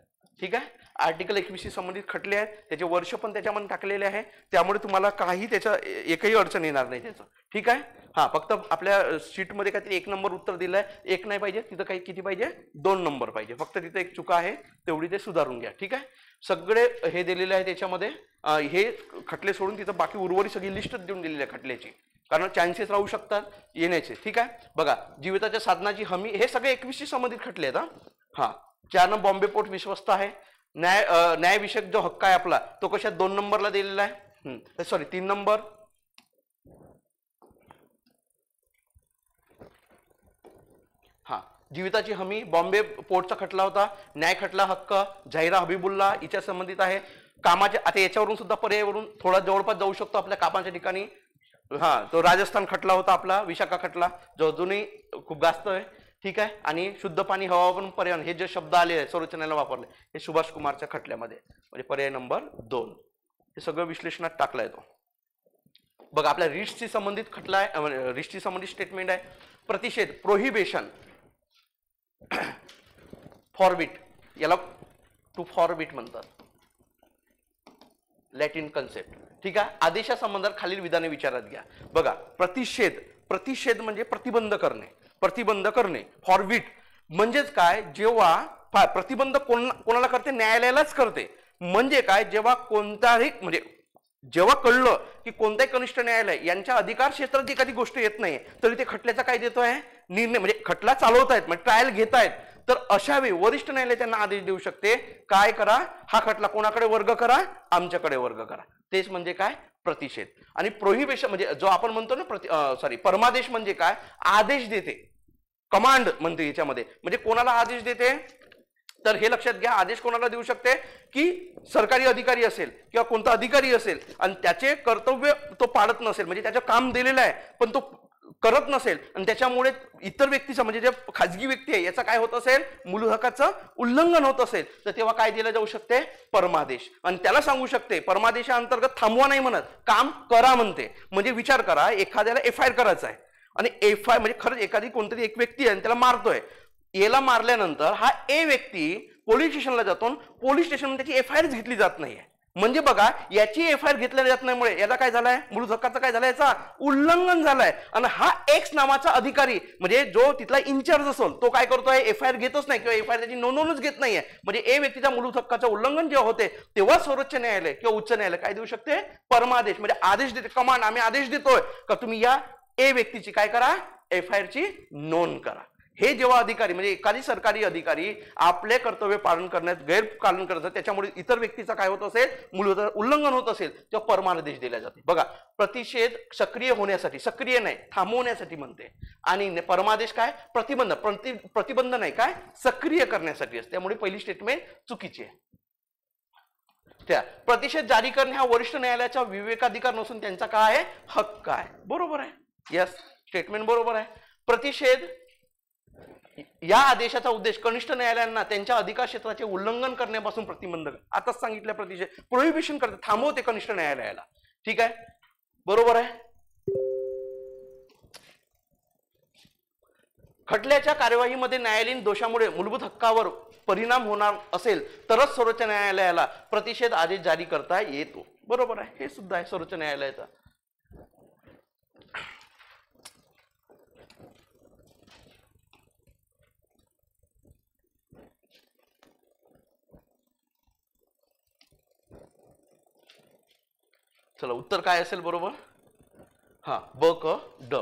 ठीक आहे. आर्टिकल 21 संबंधित खटले आहेत, त्याचे वर्ष पण त्याच्यामध्ये टाकलेले आहे, त्यामुळे तुम्हाला काही त्याच्या एकही अडचण येणार नाही त्याचं. ठीक आहे. हा, फक्त आपल्या शीटमध्ये काहीतरी 1 नंबर उत्तर दिलंय, 1 नाही पाहिजे तिथं, काही किती पाहिजे, 2 नंबर पाहिजे. फक्त तिथं एक चुका आहे, तेवढी ते सुधारून घ्या. ठीक आहे. सगळे हे दिलेले आहे त्याच्यामध्ये, हे खटले सोडून तिथं बाकी उर्वरित सगळी लिस्टच देऊन दिलेली आहे खटल्याची, कारण चान्सेस राहू शकतात येण्याचे. ठीक आहे. बघा, जीविताच्या साधनाची हमी, हे सगळे 21 संबंधित खटले आहेत. हा, ज्यानं बॉम्बे पोर्ट विश्वस्त आहे. न्यायविषयक जो हक्क आहे आपला, तो कशात 2 नंबरला दिलेला आहे, सॉरी 3 नंबर. हा, जीविताची हमी बॉम्बे पोर्टचा खटला होता. न्याय खटला हक्क झाहिरा हबीबुल्ला हिच्या संबंधित आहे. कामाच्या, आता याच्यावरून सुद्धा पर्यायवरून थोडा जवळपास जाऊ शकतो आपल्या कामाच्या ठिकाणी. हा, तो राजस्थान खटला होता आपला, विशाखा खटला, जो अजूनही खूप जास्त आहे. ठीक आहे. आणि शुद्ध पाणी, हवामान, पर्यावरण हे जे शब्द आले आहे सर्वोच्च न्यायालयाने वापरले, हे सुभाष कुमारच्या खटल्यामध्ये, म्हणजे पर्याय नंबर 2. हे सगळं विश्लेषणात टाकलं आहे तो. बघा, आपल्या रिट्सशी संबंधित खटला आहे, रिट्सशी संबंधित स्टेटमेंट आहे. प्रतिषेध, प्रोहिबिशन, फॉरबिट, याला टू फॉरबिट म्हणतात, लॅटिन कन्सेप्ट. ठीक आहे. आदेशासंबंधात खालील विधाने विचारात घ्या. बघा, प्रतिषेध, प्रतिषेध म्हणजे प्रतिबंध करणे, प्रतिबंध करणे. फॉरबिट म्हणजेच काय, जेव्हा प्रतिबंध कोणाला करते, न्यायालयालाच करते. म्हणजे काय, जेव्हा कोणताही, म्हणजे जेव्हा कळलं की कोणत्याही कनिष्ठ न्यायालय यांच्या अधिकार क्षेत्रात एखादी गोष्ट येत नाही, तरी ते खटल्याचा काय देतोय, निर्णय, म्हणजे खटला चालवतायत, म्हणजे ट्रायल घेतायत, तर अशा वेळी वरिष्ठ न्यायालय त्यांना आदेश देऊ शकते, काय करा, हा खटला कोणाकडे वर्ग करा, आमच्याकडे वर्ग करा. तेच म्हणजे काय, प्रतिषेध. आणि प्रोहिबिशन म्हणजे जो आपण म्हणतो ना, परमादेश म्हणजे काय, आदेश देते, कमांड म्हणते याच्यामध्ये. म्हणजे कोणाला आदेश देते, तर हे लक्षात घ्या, आदेश कोणाला देऊ शकते, की सरकारी अधिकारी असेल किंवा कोणता अधिकारी असेल आणि त्याचे कर्तव्य तो पाळत नसेल, म्हणजे त्याचं काम दिलेलं आहे पण तो करत नसेल, आणि त्याच्यामुळे इतर व्यक्तीचं, म्हणजे जे खाजगी व्यक्ती आहे याचा काय होत असेल, मूलभूत हक्काचं उल्लंघन होत असेल, तर तेव्हा काय दिलं जाऊ शकते, परमादेश. आणि त्याला सांगू शकते, परमादेशाअंतर्गत थांबवा नाही म्हणत, काम करा म्हणते. म्हणजे विचार करा, एखाद्याला FIR करायचा आहे, आणि FIR म्हणजे खरंच एखादी कोणतरी एक व्यक्ती आहे आणि त्याला मारतोय, याला मारल्यानंतर हा ए व्यक्ती पोलीस स्टेशनला जातो, पोलीस स्टेशन त्याची FIR घेतली जात नाहीये. म्हणजे बघा, याची FIR घेतल्या जात नाहीमुळे याला काय झालंय, मूलभूत हक्काचं काय झालंय, याचा उल्लंघन झालंय. आणि हा एक्स नावाचा अधिकारी, म्हणजे जो तिथला इन्चार्ज असेल, तो काय करतोय, FIR घेतच नाही किंवा FIR त्याची नोंदवूनच घेत नाहीये. म्हणजे ए व्यक्तीच्या मूलभूत हक्काचं उल्लंघन जेव्हा होते, तेव्हा सर्वोच्च न्यायालय किंवा उच्च न्यायालय काय देऊ शकते, परमादेश, म्हणजे आदेश देते, कमांड, आम्ही आदेश देतोय का तुम्ही या ए व्यक्तीची काय करा, FIR ची नोंद करा. हे जेव्हा अधिकारी, म्हणजे एखादी सरकारी अधिकारी आपले कर्तव्य पालन करण्यात गैरपालन करतात, त्याच्यामुळे इतर व्यक्तीचा काय होत असेल, मूलभूत उल्लंघन होत असेल, तेव्हा परमादेश दिला जाते. बघा, प्रतिषेध सक्रिय होण्यासाठी, सक्रिय नाही थांबवण्यासाठी म्हणते, आणि परमादेश काय, प्रतिबंध, प्रतिबंध नाही, काय सक्रिय करण्यासाठी असते. त्यामुळे पहिली स्टेटमेंट चुकीची आहे. त्या प्रतिषेध जारी करणे हा वरिष्ठ न्यायालयाचा विवेकाधिकार नसून त्यांचा काय आहे, हक्क आहे. बरोबर आहे, यस, स्टेटमेंट बरोबर आहे. प्रतिषेध या आदेशाचा उद्देश कनिष्ठ न्यायालयांना त्यांच्या अधिकार क्षेत्राचे उल्लंघन करण्यापासून प्रतिबंध, आताच सांगितलं, प्रतिषेध प्रोहिबिशन करते, थांबवते कनिष्ठ न्यायालयाला. ठीक आहे, बरोबर आहे. खटल्याच्या कार्यवाहीमध्ये न्यायालयीन दोषामुळे मूलभूत हक्कावर परिणाम होणार असेल तरच सर्वोच्च न्यायालयाला प्रतिषेध आदेश जारी करता येतो. बरोबर आहे, हे सुद्धा आहे सर्वोच्च न्यायालयाचा. चला, उत्तर काय असेल, बरोबर. हा, ब क ड.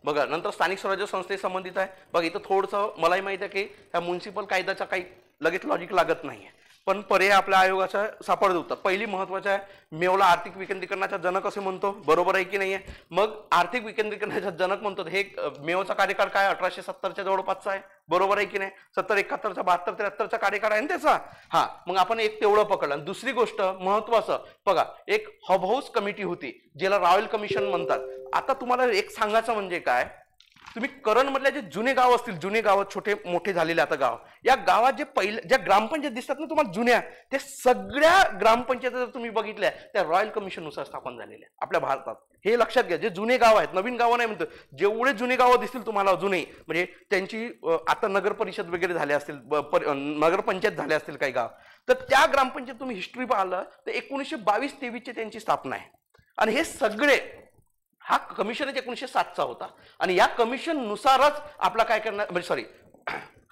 बघा, नंतर स्थानिक स्वराज्य संस्थे संबंधित आहे. बघा, इथं थोडंसं मलाही माहिती आहे की ह्या म्युनिसिपल कायद्याचा काही लगेच लॉजिक लागत नाहीये, पण पर्याय आपल्या आयोगाचा सापडत होता. पहिली महत्वाचं आहे, मेवला आर्थिक विकेंद्रीकरणाचा जनक असे म्हणतो, बरोबर आहे की नाहीये. मग आर्थिक विकेंद्रीकरणाचा जनक म्हणतो, हे मेवचा कार्यकाळ काय 1870च्या जवळपासचा आहे, बरोबर आहे की नाही. 70, 71, 72, 73चा कार्यकाळ आहे ना त्याचा. हा, मग आपण एक तेवढं पकडलं. दुसरी गोष्ट महत्वाचं बघा, एक हब हाऊस कमिटी होती, ज्याला रॉयल कमिशन म्हणतात. आता तुम्हाला एक सांगायचं म्हणजे काय, तुम्ही करण मधल्या जे जुने गाव असतील, जुने गाव छोटे मोठे झालेले आता गाव, या गावात जे पहिले ज्या ग्रामपंचायत दिसतात ना तुम्हाला जुन्या, त्या सगळ्या ग्रामपंचायत जर तुम्ही बघितल्या त्या रॉयल कमिशन नुसार स्थापन झालेल्या आपल्या भारतात. हे लक्षात घ्या. जे जुने गाव आहेत, नवीन गाव नाही म्हणतो, जेवढे जुने गाव दिसतील तुम्हाला जुने, म्हणजे त्यांची आता नगर परिषद वगैरे झाले असतील, नगरपंचायत झाले असतील काही गाव, तर त्या ग्रामपंचायत तुम्ही हिस्ट्री पाहिलं तर 1922-23 ची त्यांची स्थापना आहे. आणि हे सगळे हा कमिशन 1907चा होता. आणि या कमिशन नुसारच आपला काय करणार, म्हणजे सॉरी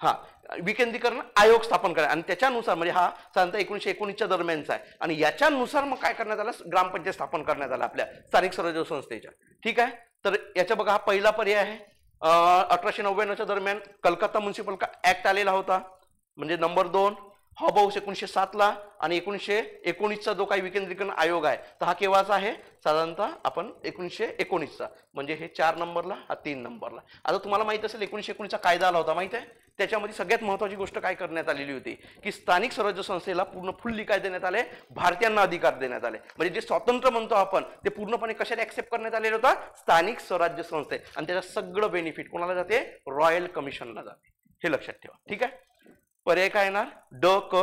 हा विकेंद्रीकरण आयोग स्थापन करा. आणि त्याच्यानुसार म्हणजे हा साधारणतः 1919च्या दरम्यानचा आहे. आणि याच्यानुसार मग काय करण्यात आलं, ग्रामपंचायत स्थापन करण्यात आलं आपल्या स्थानिक स्वराज्य संस्थेच्या. ठीक आहे. तर याच्या बघा हा पहिला पर्याय आहे. 1899च्या दरम्यान कलकत्ता म्युनिसिपल ऍक्ट आलेला होता, म्हणजे नंबर 2. हॉबहाऊस 1907ला. आणि 1919चा जो काही विकेंद्रीकरण आयोग आहे तर हा केव्हाचा आहे, साधारणतः आपण 1919चा, म्हणजे हे 4 नंबरला, हा 3 नंबरला. आता तुम्हाला माहित असेल 1919चा कायदा आला होता, माहित आहे. त्याच्यामध्ये सगळ्यात महत्वाची गोष्ट काय करण्यात आलेली होती की स्थानिक स्वराज्य संस्थेला पूर्ण फुल्ली काय देण्यात आले, भारतीयांना अधिकार देण्यात आले. म्हणजे जे स्वातंत्र्य म्हणतो आपण ते पूर्णपणे कशाने ऍक्सेप्ट करण्यात आलेलं होतं, स्थानिक स्वराज्य संस्थे. आणि त्याचं सगळं बेनिफिट कोणाला जाते, रॉयल कमिशनला जाते. हे लक्षात ठेवा. ठीक आहे. पर्याय काय येणार, ड क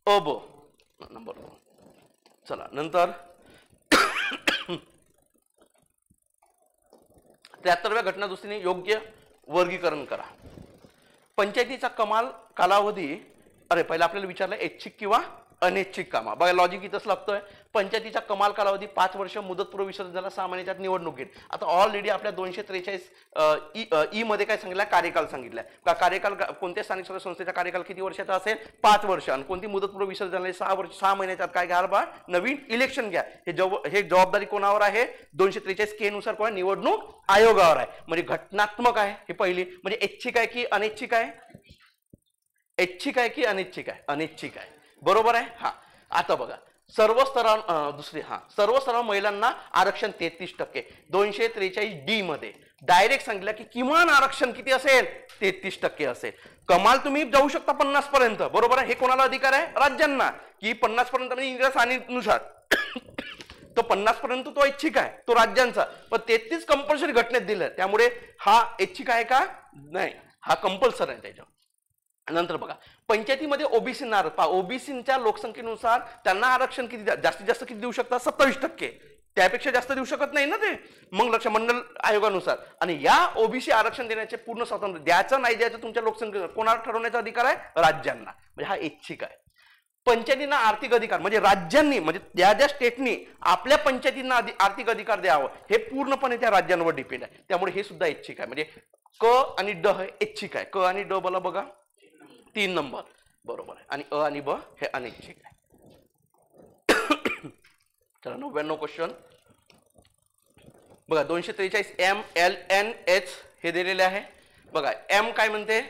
अ ब नंबर 2. चला नंतर 73व्या घटनादुरुस्तीने योग्य वर्गीकरण करा. पंचायतीचा कमाल कालावधी, अरे पहिला आपल्याला विचारलं ऐच्छिक किंवा अनैच्छिक कामा. बघा लॉजिक इथंच लागतोय. पंचायतीचा कमाल कालावधी 5 वर्ष, मुदतपूर्व विसर्जन झाला 6 महिन्याच्यात निवडणुकीत. आता ऑलरेडी आपल्या 243 ई मध्ये काय सांगितलं, कार्यकाल सांगितलाय का. कार्यकाल कोणत्या स्थानिक स्वराज्य संस्थेचा कार्यकाल किती वर्षाचा असेल, 5 वर्ष. आणि कोणती मुदतपूर्व विसर्जन झाले 6 वर्ष, 6 महिन्याच्यात काय घ्याल बा, नवीन इलेक्शन घ्या. हे जबाबदारी कोणावर आहे, 243 के नुसार कोणा, निवडणूक आयोगावर आहे. म्हणजे घटनात्मक आहे हे पहिली. म्हणजे ऐच्छिक आहे की अनैच्छिक आहे, ऐच्छिक आहे की अनैच्छिक आहे, अनैच्छिक आहे. बरोबर आहे. हा आता बघा सर्व स्तरावर दुसरी, हा सर्व स्तरावर महिलांना आरक्षण 33%. 243D मध्ये डायरेक्ट सांगितलं की किमान आरक्षण किती असेल, 33% असेल. कमाल तुम्ही जाऊ शकता 50 पर्यंत. बरोबर आहे. हे कोणाला अधिकार आहे, राज्यांना, की 50 पर्यंत म्हणजे इंग्रज नुसार तो 50 पर्यंत तो ऐच्छिक आहे, तो राज्यांचा. पण 33 कंपल्सरी घटनेत दिलं. त्यामुळे हा ऐच्छिक आहे का, नाही, हा कंपल्सरी आहे त्याच्यावर. नंतर बघा पंचायतीमध्ये ओबीसींना, ओबीसींच्या लोकसंख्येनुसार त्यांना आरक्षण किती, जास्तीत जास्त किती देऊ शकतात, 27%. त्यापेक्षा जास्त देऊ शकत नाही ना ते, मग लक्ष मंडल आयोगानुसार. आणि या ओबीसी आरक्षण देण्याचे पूर्ण स्वातंत्र्य, द्यायचं नाही द्यायचं तुमच्या लोकसंख्येनुसार कोणाला ठरवण्याचा अधिकार आहे, राज्यांना. म्हणजे हा ऐच्छिक आहे. पंचायतींना आर्थिक अधिकार, म्हणजे राज्यांनी, म्हणजे त्या स्टेटनी आपल्या पंचायतींना आर्थिक अधिकार द्यावं, हे पूर्णपणे त्या राज्यांवर डिपेंड आहे. त्यामुळे हे सुद्धा ऐच्छिक आहे. म्हणजे क आणि ड हे ऐच्छिक आहे. क आणि ड बोला बघा 3 नंबर. बरोबर आहे. आणि अ आणि ब हे अनैच्छिक आहे. चला 99 क्वेश्चन बघा. 243 एम एल एन एच हे दिलेले आहे. बघा एम काय म्हणते,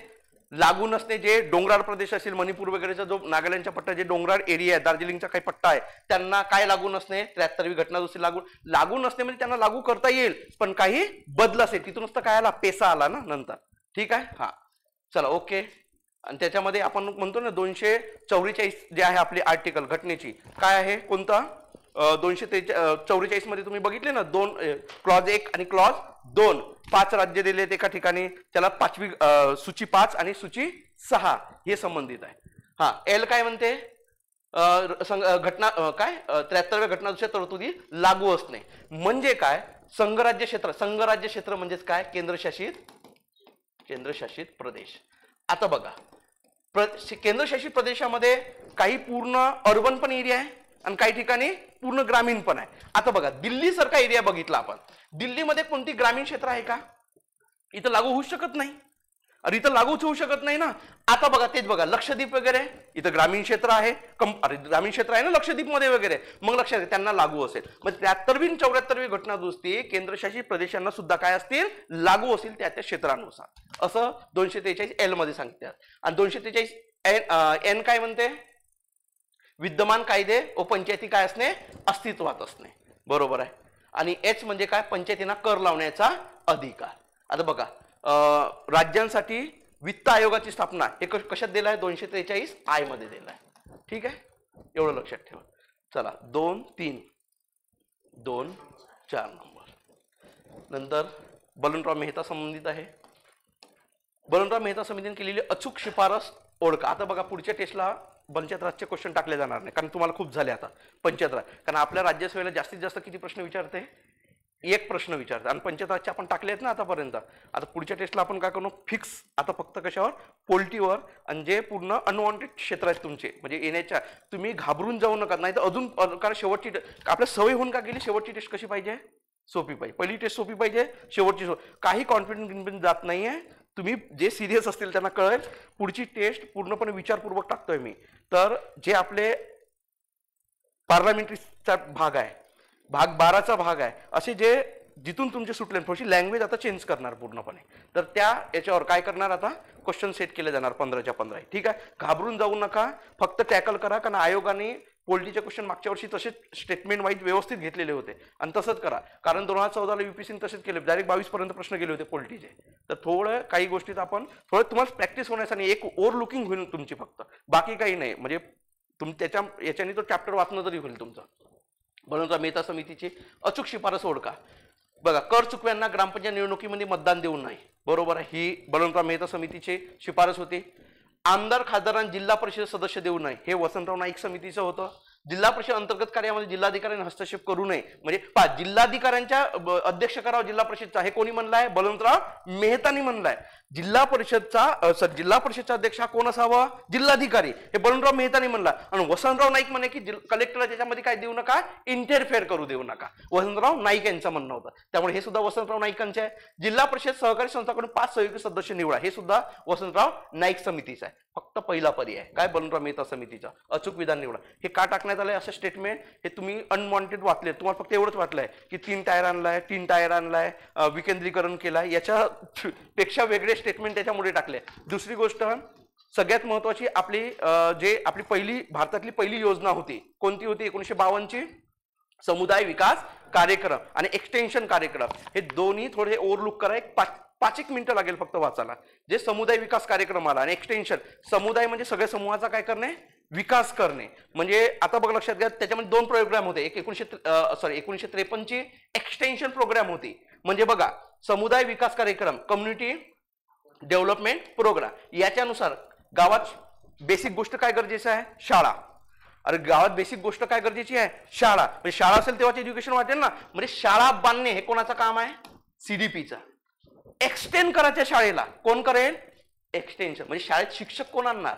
लागू नसणे, जे डोंगराळ प्रदेश असेल, मणिपूर वगैरेचा जो नागालँडच्या पट्टा, जे डोंगराळ एरिया आहे, दार्जिलिंगचा काही पट्टा आहे, त्यांना काय लागू नसणे, 73वी घटनादुरुस्ती लागू नसणे म्हणजे त्यांना लागू करता येईल पण काही बदल असेल. तिथून नुसतं काय आला, पेसा आला ना नंतर. ठीक आहे. हा चला ओके. आणि त्याच्यामध्ये आपण म्हणतो ना 244 जे आहे आपली आर्टिकल घटनेची, काय आहे कोणता, 244 मध्ये तुम्ही बघितले ना, 2 क्लॉज 1 आणि क्लॉज 2, 5 राज्य दिले आहेत एका ठिकाणी. त्याला 5वी सूची 5 आणि सूची 6 हे संबंधित आहे. हा एल काय म्हणते, घटना काय 73व्या घटनादुरुस्ती तरतुदी लागू असणे. म्हणजे काय, संघराज्य क्षेत्र, संघराज्य क्षेत्र म्हणजेच काय, केंद्रशासित प्रदेश. आता बघा केंद्रशासित प्रदेशामध्ये काही पूर्ण अर्बन पण एरिया आहे आणि काही ठिकाणी पूर्ण ग्रामीण पण आहे. आता बघा दिल्ली सारखा एरिया बघितला आपण, दिल्लीमध्ये कोणती ग्रामीण क्षेत्र आहे का, इथं लागू होऊ शकत नाही. अरे इथं लागूच होऊ शकत नाही ना. आता बघा तेच बघा लक्षद्वीप वगैरे, इथं ग्रामीण क्षेत्र आहे, अरे ग्रामीण क्षेत्र आहे ना लक्षद्वीप मध्ये वगैरे, मग लक्षात त्यांना लागू असेल. मग 73वी 74वी घटनादुरुस्ती केंद्रशासित प्रदेशांना सुद्धा काय असतील, लागू असतील त्या क्षेत्रानुसार, असं 243 एल मध्ये सांगतात. आणि 243 एन काय म्हणते, विद्यमान कायदे व पंचायती काय असणे, अस्तित्वात असणे. बरोबर आहे. आणि एच म्हणजे काय, पंचायतींना कर लावण्याचा अधिकार. आता बघा राज्यांसाठी वित्त आयोगाची स्थापना हे कशात दिलं आहे, 243 आय मध्ये दिलं आहे. ठीक आहे, एवढं लक्षात ठेवा. चला 2, 3, 2, 4 नंबर. नंतर बलवंतराव मेहता संबंधित आहे. बलवंतराव मेहता समितीने केलेली अचूक शिफारस ओळखा. आता बघा पुढच्या टेस्टला पंचायत राजचे क्वेश्चन टाकले जाणार नाही, कारण तुम्हाला खूप झाले आता पंचायत राज. कारण आपल्या राज्यसेवेला जास्तीत जास्त किती प्रश्न विचारते? एक प्रश्न विचारते. आणि पंचायत राजचे आपण टाकले आहेत ना आतापर्यंत. आता पुढच्या टेस्टला आपण काय करू? फिक्स आता फक्त कशावर? पोल्ट्रीवर. आणि जे पूर्ण अनवॉन्टेड क्षेत्र आहेत तुमचे, म्हणजे येण्याच्या, तुम्ही घाबरून जाऊ नका. नाही तर अजून, कारण शेवटची आपल्या सवय होऊन का गेली, शेवटची टेस्ट कशी पाहिजे? सोपी पाहिजे. पहिली टेस्ट सोपी पाहिजे, शेवटची काही कॉन्फिडन्स जात नाहीये. तुम्ही जे सिरियस असतील त्यांना कळेल. पुढची टेस्ट पूर्णपणे विचारपूर्वक टाकतोय मी. तर जे आपले पार्लमेंटरीचा भाग आहे, भाग 12चा भाग आहे, असे जे जिथून तुमचे सुटले, थोडीशी लँग्वेज आता चेंज करणार पूर्णपणे. तर त्या याच्यावर काय करणार? आता क्वेश्चन सेट केले जाणार 15च्या 15. ठीक आहे, घाबरून जाऊ नका, फक्त टॅकल करा. कारण आयोगाने पोल्ट्रीचे क्वेश्चन मागच्या वर्षी तसेच स्टेटमेंट वाईज व्यवस्थित घेतलेले होते, आणि तसंच करा. कारण 2014ला UPSCने तसेच केले, डायरेक्ट 22 पर्यंत प्रश्न गेले होते पोल्ट्रीचे. तर थोडं काही गोष्टीत आपण थोडं तुम्हाला प्रॅक्टिस होण्यासाठी एक ओव्हरलुकिंग होईल तुमची, फक्त बाकी काही नाही. म्हणजे त्याच्या याच्याने तो चॅप्टर वाचणं तरी होईल तुमचं. बलवंतराव मेहता समितीची अचूक शिफारस ओळखा. बघा, कर चुकव्यांना ग्रामपंचायत निवडणुकीमध्ये मतदान देऊ नये. बरोबर आहे, ही बलवंतराव मेहता समितीची शिफारस होती. आमदार खासदारांना जिल्हा परिषद सदस्य देऊ नये, हे वसंतराव नाईक समितीचं होतं. जिल्हा परिषद अंतर्गत कार्यामध्ये जिल्हाधिकाऱ्यांनी हस्तक्षेप करू नये, म्हणजे जिल्हाधिकाऱ्यांच्या अध्यक्ष करावं जिल्हा परिषदचा, हे कोणी म्हणलाय? बलवंतराव मेहतानी म्हणलाय. जिल्हा परिषदचा अध्यक्ष हा कोण असावा? जिल्हाधिकारी, हे बलवंतराव मेहतानी म्हणला. आणि वसंतराव नाईक म्हणे की कलेक्टरला त्याच्यामध्ये काय देऊ नका, इंटरफेअर करू देऊ नका. वसंतराव नाईक यांचं म्हणणं होतं. त्यामुळे हे सुद्धा वसंतराव नाईकांचे आहे. जिल्हा परिषद सहकारी संस्थांकडून 5 सहयोगी सदस्य निवडा, हे सुद्धा वसंतराव नाईक समितीचं आहे. फक्त पहिला पर्याय काय? बलवंतराव मेहता समितीचा अचूक विधान निवडा. हे का टाकण्यात आलंय असं स्टेटमेंट? हे तुम्ही अनवॉन्टेड वाचले, तुम्हाला फक्त एवढंच वाटलंय की 3 टायर आणलाय, विकेंद्रीकरण केलाय. याच्या पेक्षा वेगळे स्टेटमेंट त्याच्यामुळे टाकले. दुसरी गोष्ट सगळ्यात महत्वाची, आपली पहिली भारतातली पहिली योजना होती, कोणती होती? 1952ची समुदाय विकास कार्यक्रम आणि एक्सटेन्शन कार्यक्रम. हे दोन्ही थोडे ओव्हरलुक करा. 5 मिनिटं लागेल फक्त वाचायला. जे समुदाय विकास कार्यक्रम आला आणि एक्सटेन्शन, समुदाय म्हणजे सगळ्या समूहाचा काय करणे? विकास करणे. म्हणजे आता बघा लक्षात घ्या, त्याच्यामध्ये 2 प्रोग्राम होते. एक 1953ची एक्सटेन्शन प्रोग्राम होती. म्हणजे बघा, समुदाय विकास कार्यक्रम, कम्युनिटी डेव्हलपमेंट प्रोग्राम, याच्यानुसार गावात बेसिक गोष्ट काय गरजेचं आहे? शाळा. अरे गावात बेसिक गोष्ट काय गरजेची आहे? शाळा. म्हणजे शाळा असेल तेव्हाच एज्युकेशन वाटेल ना. म्हणजे शाळा बांधणे हे कोणाचं काम आहे? CDPचा. एक्सटेंड करायच्या शाळेला कोण करेल? एक्सटेन्शन. म्हणजे शाळेत शिक्षक कोण आणणार?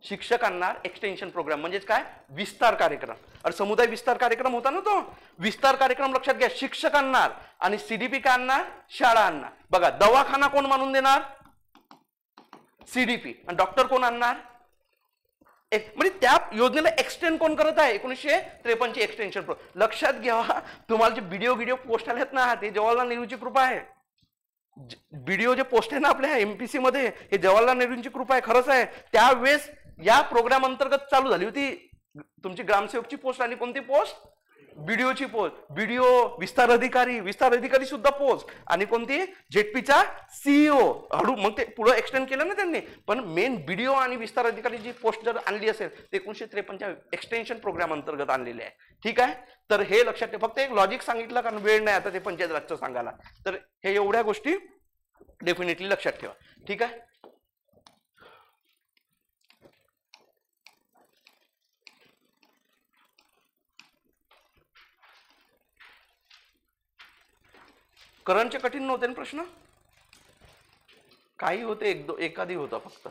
शिक्षक आणणार. एक्सटेन्शन प्रोग्राम म्हणजेच काय? विस्तार कार्यक्रम. अरे समुदाय विस्तार कार्यक्रम होता ना तो. विस्तार कार्यक्रम लक्षात घ्या, शिक्षक आणणार आणि CDP काय आणणार? शाळा आणणार. बघा, दवाखाना कोण मानून देणार? CDP. आणि डॉक्टर कोण आणणार? म्हणजे त्या योजनेला एक्सटेंड कोण करत आहे? 1953ची एक्सटेन्शन प्रोग्राम. लक्षात घ्या, तुम्हाला जे व्हिडिओ पोस्ट आले आहेत ना, ते जवाहरलाल नेहरूची कृपा आहे. व्हिडिओ जे पोस्ट आहे ना आपल्या MPC मध्ये, हे जवाहरलाल नेहरूंची कृपा आहे. खरंच आहे. त्यावेळेस या प्रोग्राम अंतर्गत चालू झाली होती तुमची ग्रामसेवकची पोस्ट. आणि कोणती पोस्ट? व्हिडिओची पोस्ट. व्हिडिओ विस्तार अधिकारी सुद्धा पोस्ट. आणि कोणती? ZPचा CEO. हळू मग ते पुढे एक्सटेंड केलं ना त्यांनी. पण मेन व्हिडिओ आणि विस्तार अधिकारी जी पोस्ट जर आणली असेल, ते 1953च्या एक्सटेन्शन प्रोग्राम अंतर्गत आणलेले आहे. ठीक आहे, तर हे लक्षात ठेवा. फक्त एक लॉजिक सांगितलं, कारण वेळ नाही आता ते पंचायत राजचं सांगायला. तर हे एवढ्या गोष्टी डेफिनेटली लक्षात ठेवा. ठीक आहे. करंटचे कठीण नव्हते ना प्रश्न? काही होते, एखादी होता फक्त.